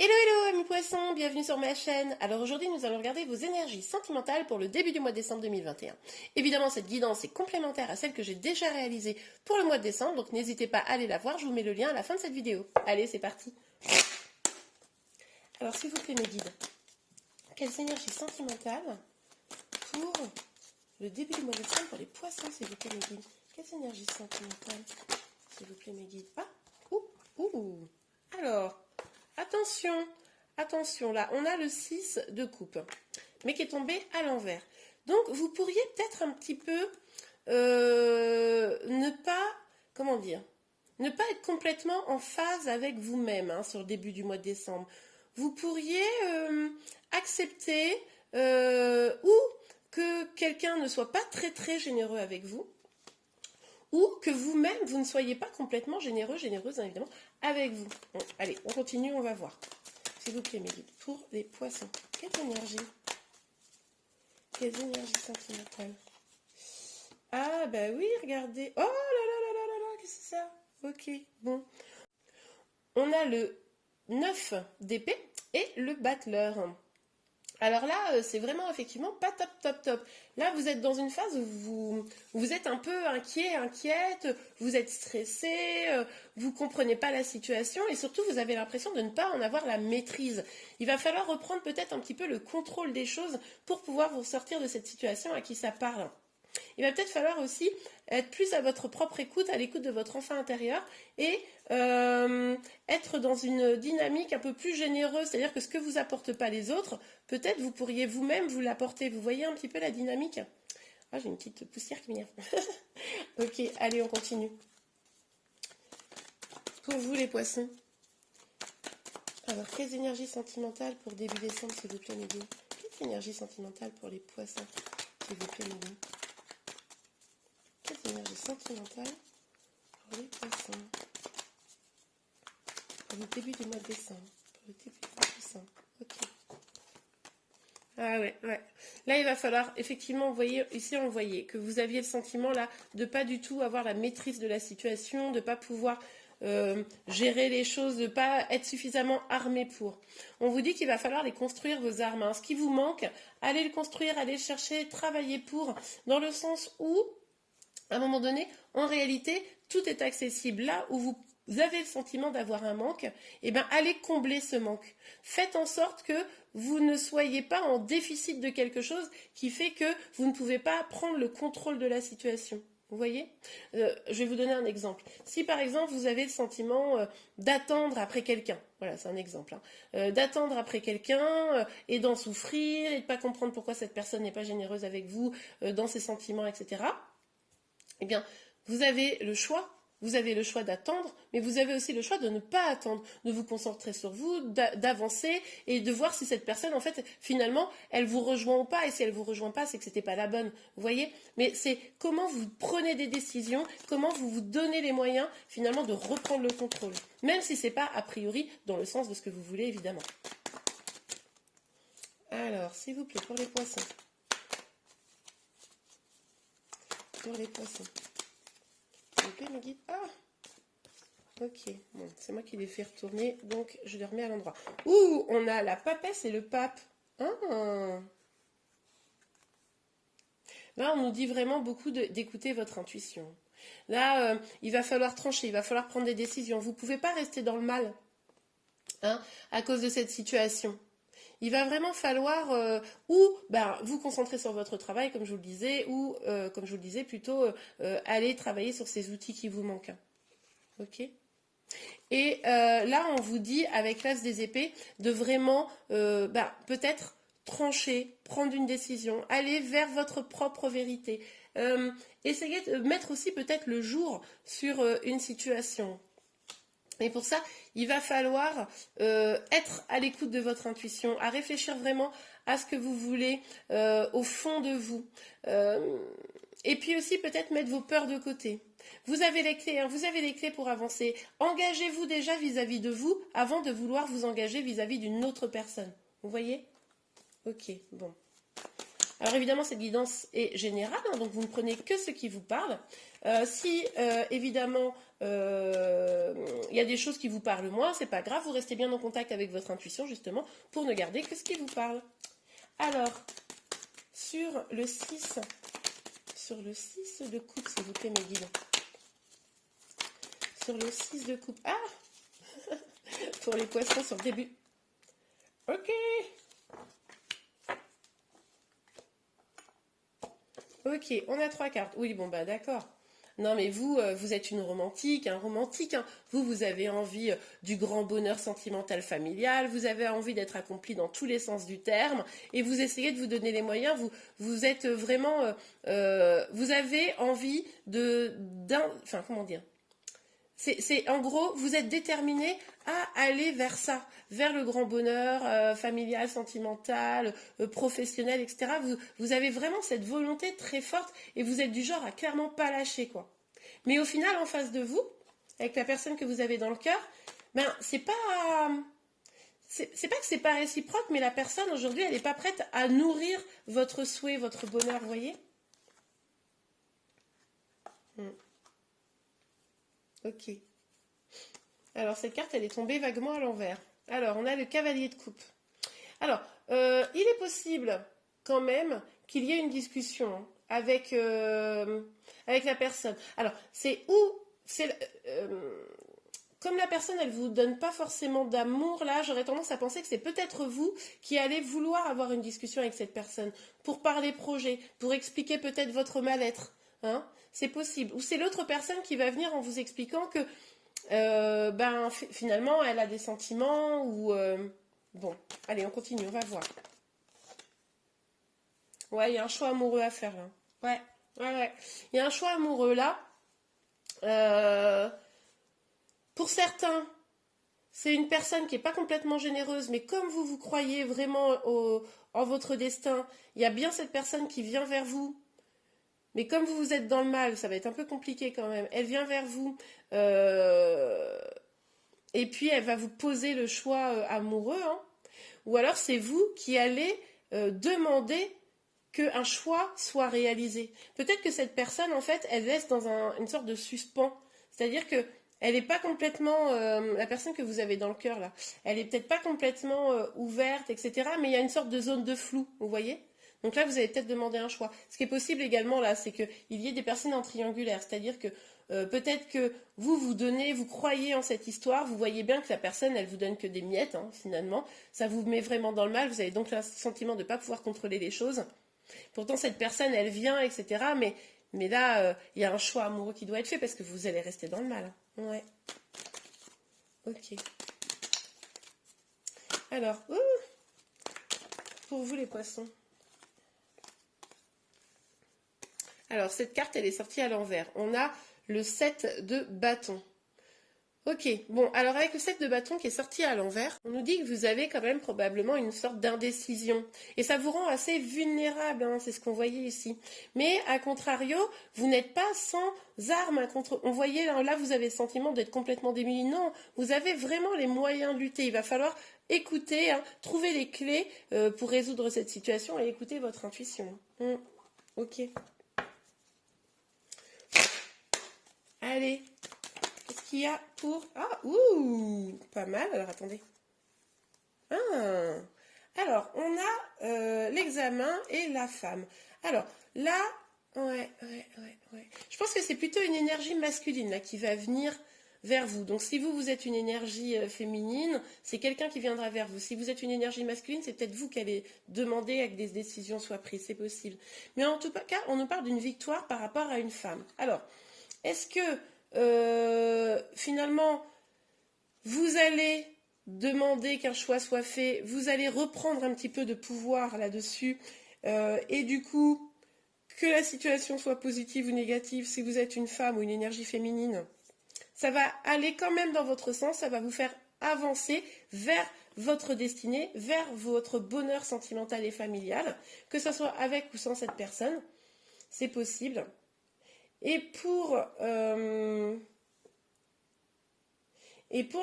Hello hello amis poissons, bienvenue sur ma chaîne. Alors aujourd'hui nous allons regarder vos énergies sentimentales pour le début du mois de décembre 2021. Évidemment cette guidance est complémentaire à celle que j'ai déjà réalisée pour le mois de décembre, donc n'hésitez pas à aller la voir, je vous mets le lien à la fin de cette vidéo. Allez c'est parti. Alors s'il vous plaît mes guides, quelles énergies sentimentales pour le début du mois de décembre pour les poissons s'il vous plaît mes guides. Quelles énergies sentimentales s'il vous plaît mes guides. Ah, ouh. Alors... Attention, là, on a le 6 de coupe, mais qui est tombé à l'envers. Donc, vous pourriez peut-être un petit peu ne pas être complètement en phase avec vous-même sur le début du mois de décembre. Vous pourriez accepter ou que quelqu'un ne soit pas très très généreux avec vous, ou que vous-même, vous ne soyez pas complètement généreuse, évidemment, avec vous. Bon, allez, on continue, on va voir. S'il vous plaît, mes guides, pour les poissons, quelles énergies sentimentales? Ah, bah oui, regardez. Oh là là, qu'est-ce que c'est ça? Ok, bon. On a le 9 d'épée et le battleur. Alors là, c'est vraiment effectivement pas top. Là, vous êtes dans une phase où vous êtes un peu inquiète, vous êtes stressé, vous comprenez pas la situation et surtout vous avez l'impression de ne pas en avoir la maîtrise. Il va falloir reprendre peut-être un petit peu le contrôle des choses pour pouvoir vous sortir de cette situation à qui ça parle. Il va peut-être falloir aussi être plus à votre propre écoute, à l'écoute de votre enfant intérieur et être dans une dynamique un peu plus généreuse, c'est-à-dire que ce que vous apporte pas les autres, peut-être vous pourriez vous-même vous l'apporter. Vous voyez un petit peu la dynamique? Ah, j'ai une petite poussière qui m'énerve. Ok, allez, on continue. Pour vous les poissons. Alors, quelles énergies sentimentales pour début décembre, s'il vous plaît, mes guides? Quelles énergies sentimentales pour les poissons, s'il vous plaît, mes guides? Quelles énergies sentimentales pour les poissons pour le début du mois de décembre? Ok. Ah ouais. Là, il va falloir, effectivement, vous voyez, ici, on voyait que vous aviez le sentiment, là, de pas du tout avoir la maîtrise de la situation, de pas pouvoir gérer les choses, de pas être suffisamment armé pour. On vous dit qu'il va falloir les construire, vos armes. Ce qui vous manque, allez le construire, allez le chercher, travailler pour, dans le sens où, à un moment donné, en réalité, tout est accessible. Là où vous avez le sentiment d'avoir un manque, eh bien, allez combler ce manque. Faites en sorte que vous ne soyez pas en déficit de quelque chose qui fait que vous ne pouvez pas prendre le contrôle de la situation. Vous voyez? Je vais vous donner un exemple. Si par exemple vous avez le sentiment d'attendre après quelqu'un, voilà c'est un exemple, d'attendre après quelqu'un et d'en souffrir et de ne pas comprendre pourquoi cette personne n'est pas généreuse avec vous dans ses sentiments, etc. Eh bien, vous avez le choix. Vous avez le choix d'attendre, mais vous avez aussi le choix de ne pas attendre, de vous concentrer sur vous, d'avancer et de voir si cette personne, en fait, finalement, elle vous rejoint ou pas. Et si elle vous rejoint pas, c'est que c'était pas la bonne. Vous voyez? Mais c'est comment vous prenez des décisions, comment vous vous donnez les moyens, finalement, de reprendre le contrôle. Même si c'est pas a priori dans le sens de ce que vous voulez, évidemment. Alors, s'il vous plaît, pour les poissons. Pour les poissons. S'il vous plaît, mes guides. Ah! Ok, bon, c'est moi qui les fais retourner, donc je les remets à l'endroit. Ouh, on a la papesse et le pape. Ah. Là, on nous dit vraiment beaucoup d'écouter votre intuition. Là, il va falloir trancher, il va falloir prendre des décisions. Vous ne pouvez pas rester dans le mal à cause de cette situation. Il va vraiment falloir vous concentrer sur votre travail, comme je vous le disais, ou comme je vous le disais, plutôt aller travailler sur ces outils qui vous manquent. Ok? Et là, on vous dit, avec l'as des épées, de vraiment peut-être trancher, prendre une décision, aller vers votre propre vérité. Essayez de mettre aussi peut-être le jour sur une situation. Et pour ça, il va falloir être à l'écoute de votre intuition, à réfléchir vraiment à ce que vous voulez au fond de vous. Et puis aussi peut-être mettre vos peurs de côté. Vous avez les clés, vous avez les clés pour avancer. Engagez-vous déjà vis-à-vis de vous avant de vouloir vous engager vis-à-vis d'une autre personne. Vous voyez? Ok, bon. Alors évidemment, cette guidance est générale, hein, donc vous ne prenez que ce qui vous parle. Si évidemment il y a des choses qui vous parlent moins, c'est pas grave, vous restez bien en contact avec votre intuition justement pour ne garder que ce qui vous parle. Alors, sur le 6 de coupe, s'il vous plaît, mes guides. Sur le 6 de coupe. Ah pour les poissons sur le début. Ok. Ok, on a 3 cartes. Oui, bon, bah d'accord. Non, mais vous, vous êtes une romantique, un romantique. Hein. Vous avez envie du grand bonheur sentimental familial. Vous avez envie d'être accompli dans tous les sens du terme. Et vous essayez de vous donner les moyens. Vous êtes vraiment... vous avez envie enfin, comment dire, en gros, vous êtes déterminé à aller vers ça, vers le grand bonheur familial, sentimental, professionnel, etc. Vous avez vraiment cette volonté très forte et vous êtes du genre à clairement pas lâcher, quoi. Mais au final, en face de vous, avec la personne que vous avez dans le cœur, ben c'est pas que c'est pas réciproque, mais la personne aujourd'hui, elle n'est pas prête à nourrir votre souhait, votre bonheur, vous voyez. Ok. Alors, cette carte, elle est tombée vaguement à l'envers. Alors, on a le cavalier de coupe. Alors, il est possible quand même qu'il y ait une discussion hein, avec la personne. Alors, comme la personne, elle vous donne pas forcément d'amour, là, j'aurais tendance à penser que c'est peut-être vous qui allez vouloir avoir une discussion avec cette personne pour parler projet, pour expliquer peut-être votre mal-être. Hein, c'est possible. Ou c'est l'autre personne qui va venir en vous expliquant que finalement, elle a des sentiments ou... Bon, allez, on continue, on va voir. Ouais, il y a un choix amoureux à faire, là. Ouais. Il y a un choix amoureux, là. Pour certains, c'est une personne qui n'est pas complètement généreuse, mais comme vous croyez vraiment en votre destin, il y a bien cette personne qui vient vers vous. Mais comme vous êtes dans le mal, ça va être un peu compliqué quand même. Elle vient vers vous et puis elle va vous poser le choix amoureux. Hein. Ou alors c'est vous qui allez demander qu'un choix soit réalisé. Peut-être que cette personne, en fait, elle laisse dans une sorte de suspens. C'est-à-dire que elle n'est pas complètement, la personne que vous avez dans le cœur là, elle n'est peut-être pas complètement ouverte, etc. Mais il y a une sorte de zone de flou, vous voyez ? Donc là, vous allez peut-être demander un choix. Ce qui est possible également là, c'est qu'il y ait des personnes en triangulaire, c'est-à-dire que peut-être que vous croyez en cette histoire, vous voyez bien que la personne, elle vous donne que des miettes, hein, finalement. Ça vous met vraiment dans le mal, vous avez donc le sentiment de ne pas pouvoir contrôler les choses. Pourtant, cette personne, elle vient, etc. Mais là, il y a un choix amoureux qui doit être fait parce que vous allez rester dans le mal. Ouais. Ok. Alors, pour vous les poissons. Alors, cette carte, elle est sortie à l'envers. On a le 7 de bâton. Ok, bon, alors avec le 7 de bâton qui est sorti à l'envers, on nous dit que vous avez quand même probablement une sorte d'indécision. Et ça vous rend assez vulnérable, hein, c'est ce qu'on voyait ici. Mais, à contrario, vous n'êtes pas sans armes contre... On voyait, là, vous avez le sentiment d'être complètement démuni. Non, vous avez vraiment les moyens de lutter. Il va falloir écouter, hein, trouver les clés pour résoudre cette situation et écouter votre intuition. Ok. Allez. Qu'est-ce qu'il y a pour... Ah, pas mal. Alors, attendez. Alors, on a l'examen et la femme. Alors, là... Ouais. Je pense que c'est plutôt une énergie masculine, là, qui va venir vers vous. Donc, si vous êtes une énergie féminine, c'est quelqu'un qui viendra vers vous. Si vous êtes une énergie masculine, c'est peut-être vous qui allez demander que des décisions soient prises. C'est possible. Mais en tout cas, on nous parle d'une victoire par rapport à une femme. Alors, est-ce que... finalement, vous allez demander qu'un choix soit fait, vous allez reprendre un petit peu de pouvoir là-dessus, et du coup, que la situation soit positive ou négative, si vous êtes une femme ou une énergie féminine, ça va aller quand même dans votre sens, ça va vous faire avancer vers votre destinée, vers votre bonheur sentimental et familial, que ce soit avec ou sans cette personne, c'est possible. Et pour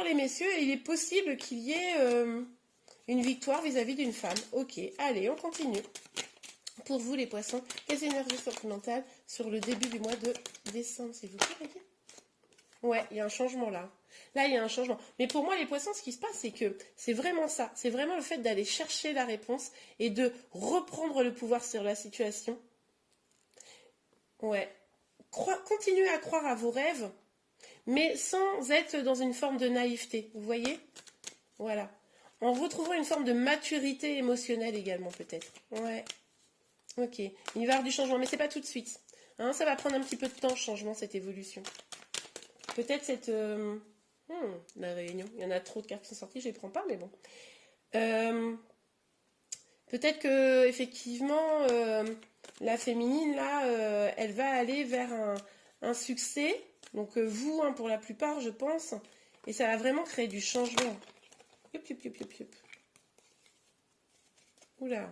les messieurs, il est possible qu'il y ait une victoire vis-à-vis d'une femme. Ok, allez, on continue. Pour vous, les poissons, les énergies sentimentales sur le début du mois de décembre, s'il vous plaît. Ouais, il y a un changement là. Là, il y a un changement. Mais pour moi, les poissons, ce qui se passe, c'est que c'est vraiment ça. C'est vraiment le fait d'aller chercher la réponse et de reprendre le pouvoir sur la situation. Ouais. Continuez à croire à vos rêves, mais sans être dans une forme de naïveté. Vous voyez? Voilà. En retrouvant une forme de maturité émotionnelle également, peut-être. Ouais. Ok. Il va y avoir du changement, mais c'est pas tout de suite. Hein, ça va prendre un petit peu de temps, ce changement, cette évolution. Peut-être cette... la réunion. Il y en a trop de cartes qui sont sorties, je les prends pas, mais bon. Peut-être que, effectivement, la féminine, là, elle va aller vers un succès. Donc, vous, hein, pour la plupart, je pense. Et ça va vraiment créer du changement. Yup, yup, yup, yup, yup. Oula.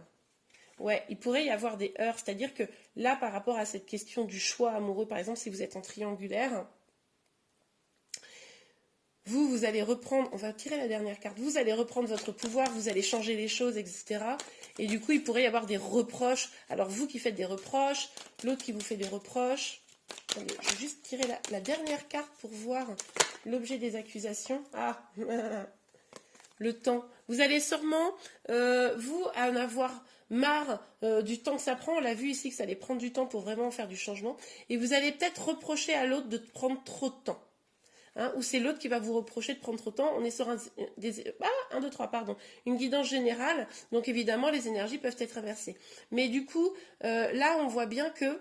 Ouais, il pourrait y avoir des heurts. C'est-à-dire que là, par rapport à cette question du choix amoureux, par exemple, si vous êtes en triangulaire, vous allez reprendre, on va tirer la dernière carte, vous allez reprendre votre pouvoir, vous allez changer les choses, etc. Et du coup, il pourrait y avoir des reproches. Alors, vous qui faites des reproches, l'autre qui vous fait des reproches. Attendez, je vais juste tirer la dernière carte pour voir l'objet des accusations. Ah, le temps. Vous allez sûrement, vous, en avoir marre du temps que ça prend. On l'a vu ici que ça allait prendre du temps pour vraiment faire du changement. Et vous allez peut-être reprocher à l'autre de prendre trop de temps. Hein, ou c'est l'autre qui va vous reprocher de prendre trop de temps. On est sur une guidance générale. Donc évidemment, les énergies peuvent être inversées. Mais du coup, là, on voit bien que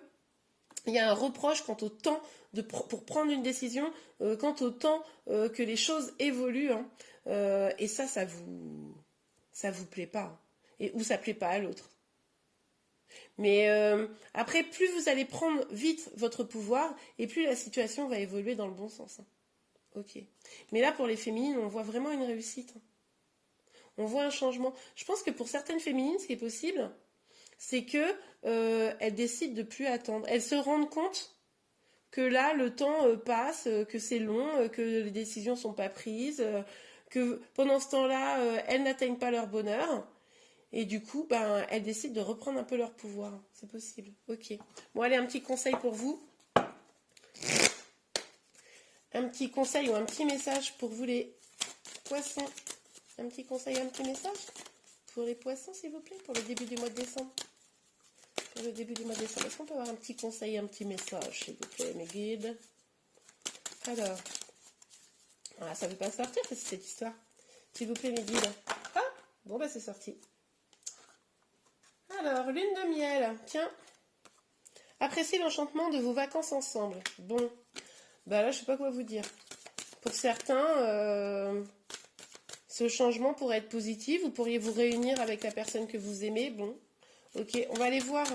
il y a un reproche quant au temps pour prendre une décision, quant au temps que les choses évoluent. Hein. Et ça vous plaît pas. Ou ça plaît pas à l'autre. Mais après, plus vous allez prendre vite votre pouvoir, et plus la situation va évoluer dans le bon sens. Hein. Ok. Mais là, pour les féminines, on voit vraiment une réussite. On voit un changement. Je pense que pour certaines féminines, ce qui est possible, c'est que elles décident de plus attendre. Elles se rendent compte que là, le temps passe, que c'est long, que les décisions ne sont pas prises, que pendant ce temps-là, elles n'atteignent pas leur bonheur. Et du coup, elles décident de reprendre un peu leur pouvoir. C'est possible. Ok. Bon, allez, un petit conseil pour vous. Un petit conseil ou un petit message pour vous les poissons. Un petit conseil, un petit message pour les poissons, s'il vous plaît, pour le début du mois de décembre. Pour le début du mois de décembre. Est-ce qu'on peut avoir un petit conseil, un petit message, s'il vous plaît, mes guides? Alors, ça ne veut pas sortir, c'est cette histoire. S'il vous plaît, mes guides. Ah, bon, c'est sorti. Alors, lune de miel. Tiens. Appréciez l'enchantement de vos vacances ensemble. Bon. Là, je sais pas quoi vous dire. Pour certains, ce changement pourrait être positif. Vous pourriez vous réunir avec la personne que vous aimez. Bon, ok, on va aller voir.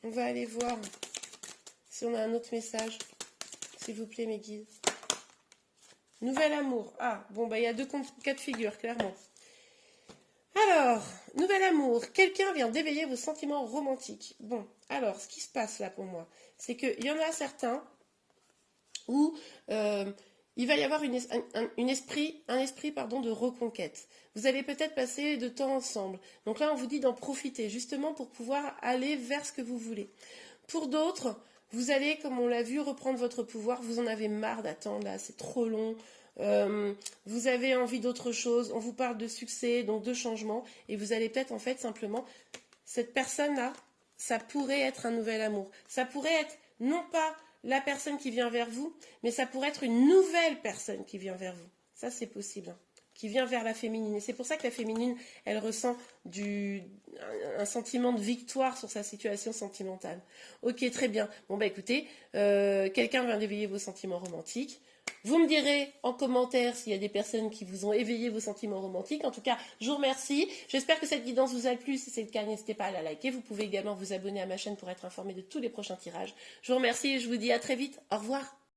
On va aller voir si on a un autre message. S'il vous plaît, mes guides. Nouvel amour. Ah, bon, il y a deux cas de figure, clairement. Alors, nouvel amour. Quelqu'un vient d'éveiller vos sentiments romantiques. Bon, alors, ce qui se passe là pour moi, c'est qu'il y en a certains où il va y avoir un esprit de reconquête. Vous allez peut-être passer de temps ensemble. Donc là, on vous dit d'en profiter, justement pour pouvoir aller vers ce que vous voulez. Pour d'autres, vous allez, comme on l'a vu, reprendre votre pouvoir. Vous en avez marre d'attendre, là, c'est trop long. Vous avez envie d'autre chose. On vous parle de succès, donc de changement. Et vous allez peut-être, en fait, simplement, cette personne-là, ça pourrait être un nouvel amour. Ça pourrait être, non pas la personne qui vient vers vous, mais ça pourrait être une nouvelle personne qui vient vers vous. Ça, c'est possible, hein, qui vient vers la féminine. Et c'est pour ça que la féminine, elle ressent un sentiment de victoire sur sa situation sentimentale. Ok, très bien. Bon, écoutez, quelqu'un vient d'éveiller vos sentiments romantiques. Vous me direz en commentaire s'il y a des personnes qui vous ont éveillé vos sentiments romantiques. En tout cas, je vous remercie. J'espère que cette guidance vous a plu. Si c'est le cas, n'hésitez pas à la liker. Vous pouvez également vous abonner à ma chaîne pour être informé de tous les prochains tirages. Je vous remercie et je vous dis à très vite. Au revoir.